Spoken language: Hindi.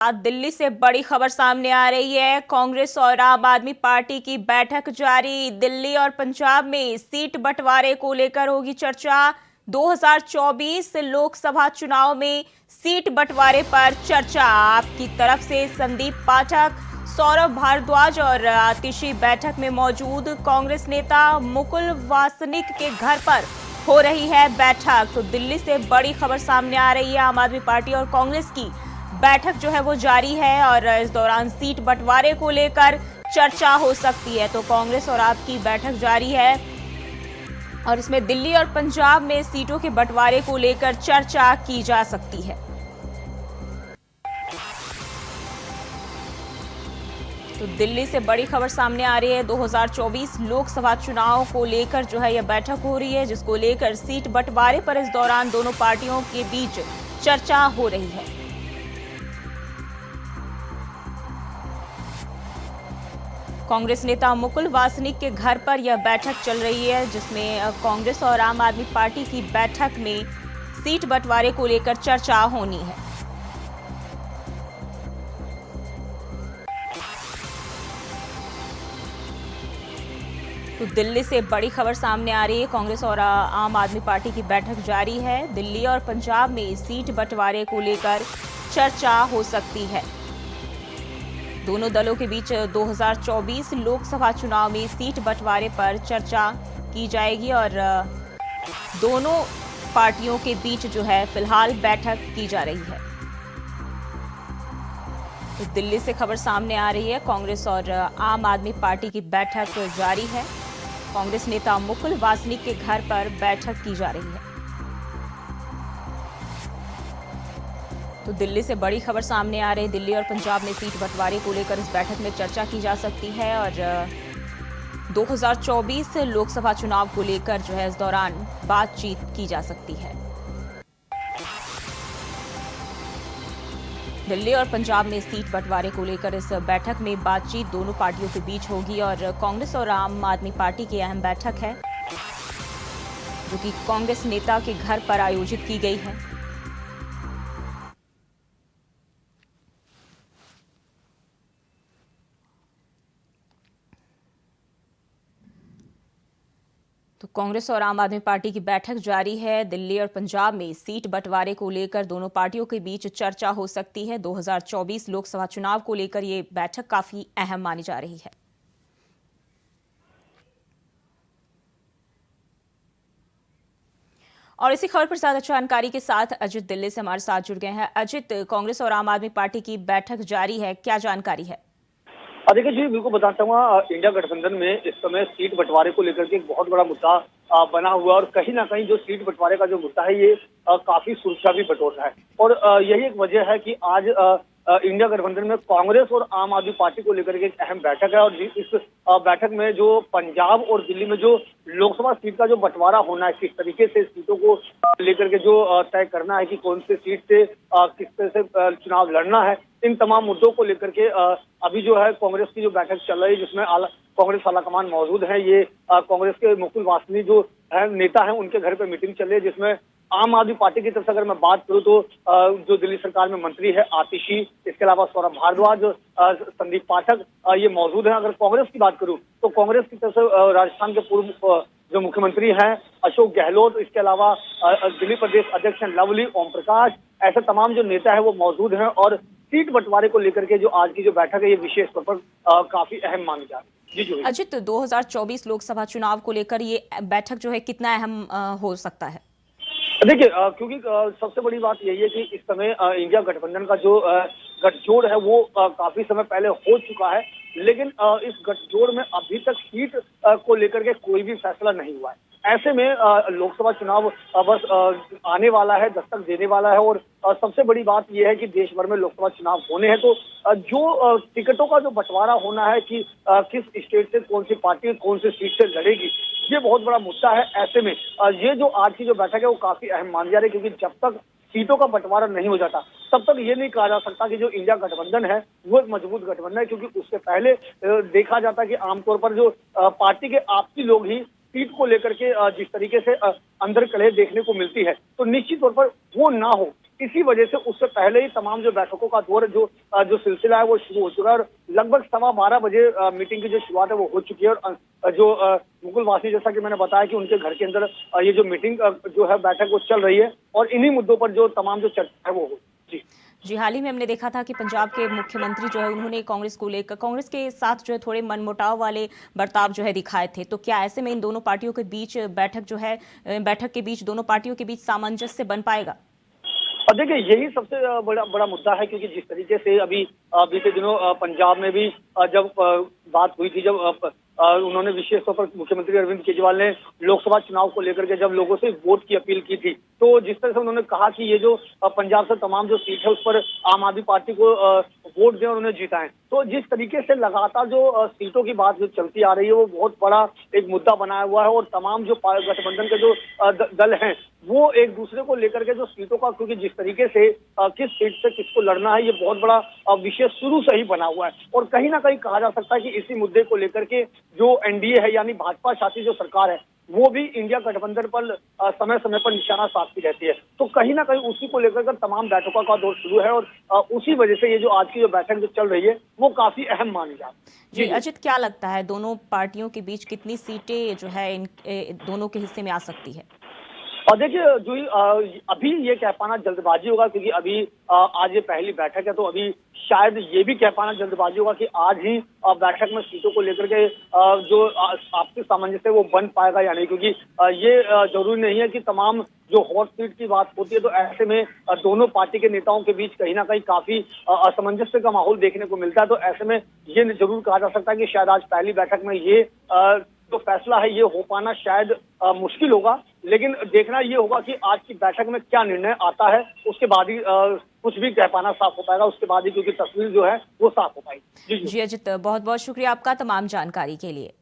आज दिल्ली से बड़ी खबर सामने आ रही है। कांग्रेस और आम आदमी पार्टी की बैठक जारी। दिल्ली और पंजाब में सीट बंटवारे को लेकर होगी चर्चा। 2024 लोकसभा चुनाव में सीट बंटवारे पर चर्चा। आपकी तरफ से संदीप पाठक, सौरभ भारद्वाज और आतिशी बैठक में मौजूद। कांग्रेस नेता मुकुल वासनिक के घर पर हो रही है बैठक। तो दिल्ली से बड़ी खबर सामने आ रही है। आम आदमी पार्टी और कांग्रेस की बैठक जो है वो जारी है और इस दौरान सीट बंटवारे को लेकर चर्चा हो सकती है। तो कांग्रेस और आप की बैठक जारी है और इसमें दिल्ली और पंजाब में सीटों के बंटवारे को लेकर चर्चा की जा सकती है। तो दिल्ली से बड़ी खबर सामने आ रही है। 2024 लोकसभा चुनाव को लेकर जो है यह बैठक हो रही है, जिसको लेकर सीट बंटवारे पर इस दौरान दोनों पार्टियों के बीच चर्चा हो रही है। कांग्रेस नेता मुकुल वासनिक के घर पर यह बैठक चल रही है, जिसमें कांग्रेस और आम आदमी पार्टी की बैठक में सीट बंटवारे को लेकर चर्चा होनी है। तो दिल्ली से बड़ी खबर सामने आ रही है। कांग्रेस और आम आदमी पार्टी की बैठक जारी है। दिल्ली और पंजाब में सीट बंटवारे को लेकर चर्चा हो सकती है। दोनों दलों के बीच 2024 लोकसभा चुनाव में सीट बंटवारे पर चर्चा की जाएगी और दोनों पार्टियों के बीच जो है फिलहाल बैठक की जा रही है। तो दिल्ली से खबर सामने आ रही है। कांग्रेस और आम आदमी पार्टी की बैठक जारी है। कांग्रेस नेता मुकुल वासनिक के घर पर बैठक की जा रही है। तो दिल्ली से बड़ी खबर सामने आ रही है। दिल्ली और पंजाब में सीट बंटवारे को लेकर इस बैठक में चर्चा की जा सकती है और 2024 लोकसभा चुनाव को लेकर जो है इस दौरान बातचीत की जा सकती है। दिल्ली और पंजाब में सीट बंटवारे को लेकर इस बैठक में बातचीत दोनों पार्टियों के बीच होगी और कांग्रेस और आम आदमी पार्टी की अहम बैठक है, जो कि कांग्रेस नेता के घर पर आयोजित की गई है। तो कांग्रेस और आम आदमी पार्टी की बैठक जारी है। दिल्ली और पंजाब में सीट बंटवारे को लेकर दोनों पार्टियों के बीच चर्चा हो सकती है। 2024 लोकसभा चुनाव को लेकर ये बैठक काफी अहम मानी जा रही है। और इसी खबर पर ज्यादा जानकारी के साथ अजित दिल्ली से हमारे साथ जुड़ गए हैं। अजित, कांग्रेस और आम आदमी पार्टी की बैठक जारी है, क्या जानकारी है? देखिए जी, बिल्कुल बताता हूँ। इंडिया गठबंधन में इस समय सीट बंटवारे को लेकर के एक बहुत बड़ा मुद्दा बना हुआ है और कहीं ना कहीं जो सीट बंटवारे का जो मुद्दा है ये काफी सुर्खियां भी बटोर रहा है और यही एक वजह है कि आज इंडिया गठबंधन में कांग्रेस और आम आदमी पार्टी को लेकर के एक अहम बैठक है और इस बैठक में जो पंजाब और दिल्ली में जो लोकसभा सीट का जो बंटवारा होना है, किस तरीके से सीटों को लेकर के जो तय करना है कि कौन से सीट से किस तरह से चुनाव लड़ना है, इन तमाम मुद्दों को लेकर के अभी जो है कांग्रेस की जो बैठक चल रही है, जिसमें कांग्रेस आलाकमान मौजूद है। ये कांग्रेस के मुकुल वासनिक जो है नेता है, उनके घर पे मीटिंग चल रही है, जिसमें आम आदमी पार्टी की तरफ से अगर मैं बात करूं तो जो दिल्ली सरकार में मंत्री है आतिशी, इसके अलावा सौरभ भारद्वाज, संदीप पाठक ये मौजूद हैं। अगर कांग्रेस की बात करूं तो कांग्रेस की तरफ से राजस्थान के पूर्व जो मुख्यमंत्री हैं अशोक गहलोत, इसके अलावा दिल्ली प्रदेश अध्यक्ष हैं लवली, ओम प्रकाश, ऐसे तमाम जो नेता है वो मौजूद हैं और सीट बंटवारे को लेकर के जो आज की जो बैठक है ये विशेष तौर पर काफी अहम मानी जा रही है। जी अजित, 2024 लोकसभा चुनाव को लेकर ये बैठक जो है कितना अहम हो सकता है? देखिए, क्योंकि सबसे बड़ी बात यही है कि इस समय इंडिया गठबंधन का जो गठजोड़ है वो काफी समय पहले हो चुका है, लेकिन इस गठजोड़ में अभी तक सीट को लेकर के कोई भी फैसला नहीं हुआ है। ऐसे में लोकसभा चुनाव बस आने वाला है, दस्तक देने वाला है और सबसे बड़ी बात यह है कि देश भर में लोकसभा चुनाव होने हैं, तो जो टिकटों का जो बंटवारा होना है कि किस स्टेट से कौन सी पार्टी कौन सी सीट से लड़ेगी, ये बहुत बड़ा मुद्दा है। ऐसे में ये जो आज की जो बैठक है वो काफी अहम मानी जा रही है, क्योंकि जब तक सीटों का बंटवारा नहीं हो जाता तब तक ये नहीं कहा जा सकता कि जो इंडिया गठबंधन है वो एक मजबूत गठबंधन है, क्योंकि उससे पहले देखा जाता है कि आमतौर पर जो पार्टी के आपसी लोग ही सीट को लेकर के जिस तरीके से अंदर कलह देखने को मिलती है, तो निश्चित तौर पर वो ना हो, इसी वजह से उससे पहले ही तमाम जो बैठकों का दौर जो सिलसिला है वो शुरू हो चुका है और लगभग 12:15 बजे मीटिंग की जो शुरुआत है वो हो चुकी है। और जो मुकुल वासनिक, जैसा कि मैंने बताया कि उनके घर के अंदर ये जो मीटिंग जो है बैठक वो चल रही है और इन्हीं मुद्दों पर जो तमाम जो चर्चा है वो हो। जी जी, हाल ही में हमने देखा था कि पंजाब के मुख्यमंत्री जो है उन्होंने कांग्रेस को लेकर कांग्रेस के साथ जो है थोड़े मनमुटाव वाले बर्ताव जो है दिखाए थे। तो क्या ऐसे में इन दोनों पार्टियों के बीच बैठक के बीच दोनों पार्टियों के बीच सामंजस्य बन पाएगा? और देखिए यही सबसे बड़ा मुद्दा है, क्योंकि जिस तरीके से अभी बीते दिनों पंजाब में भी जब बात हुई थी, जब उन्होंने विशेष तौर पर मुख्यमंत्री अरविंद केजरीवाल ने लोकसभा चुनाव को लेकर के जब लोगों से वोट की अपील की थी, तो जिस तरह से उन्होंने कहा कि ये जो पंजाब से तमाम जो सीट है उस पर आम आदमी पार्टी को वोट दें और उन्हें जिताएं, तो जिस तरीके से लगातार जो सीटों की बात जो चलती आ रही है वो बहुत बड़ा एक मुद्दा बनाया हुआ है और तमाम जो गठबंधन के जो दल हैं वो एक दूसरे को लेकर के जो सीटों का, क्योंकि जिस तरीके से किस सीट से किसको लड़ना है ये बहुत बड़ा विषय शुरू से ही बना हुआ है और कहीं ना कहीं कहा जा सकता है कि इसी मुद्दे को लेकर के जो एनडीए है यानी भाजपा शासित जो सरकार है वो भी इंडिया गठबंधन पर समय समय पर निशाना साधती रहती है। तो कहीं ना कहीं उसी को लेकर तमाम बैठकों का दौर शुरू है और उसी वजह से ये जो आज की जो बैठक जो चल रही है वो काफी अहम मानी जाती है। जी अजित, क्या लगता है दोनों पार्टियों के बीच कितनी सीटें जो है इन दोनों के हिस्से में आ सकती है? और देखिए जो अभी ये कह पाना जल्दबाजी होगा, क्योंकि अभी आज ये पहली बैठक है, तो अभी शायद ये भी कह पाना जल्दबाजी होगा कि आज ही बैठक में सीटों को लेकर के जो आपसी सामंजस्य वो बन पाएगा या नहीं, क्योंकि ये जरूरी नहीं है कि तमाम जो हॉट सीट की बात होती है तो ऐसे में दोनों पार्टी के नेताओं के बीच कहीं ना कहीं काफी असमंजस्य का माहौल देखने को मिलता है। तो ऐसे में ये जरूर कहा जा सकता है कि शायद आज पहली बैठक में ये जो फैसला है ये हो पाना शायद मुश्किल होगा, लेकिन देखना ये होगा कि आज की बैठक में क्या निर्णय आता है, उसके बाद ही कुछ भी कह पाना साफ हो पाएगा, उसके बाद ही क्योंकि तस्वीर जो है वो साफ हो पाएगी। जी अजित, बहुत बहुत शुक्रिया आपका तमाम जानकारी के लिए।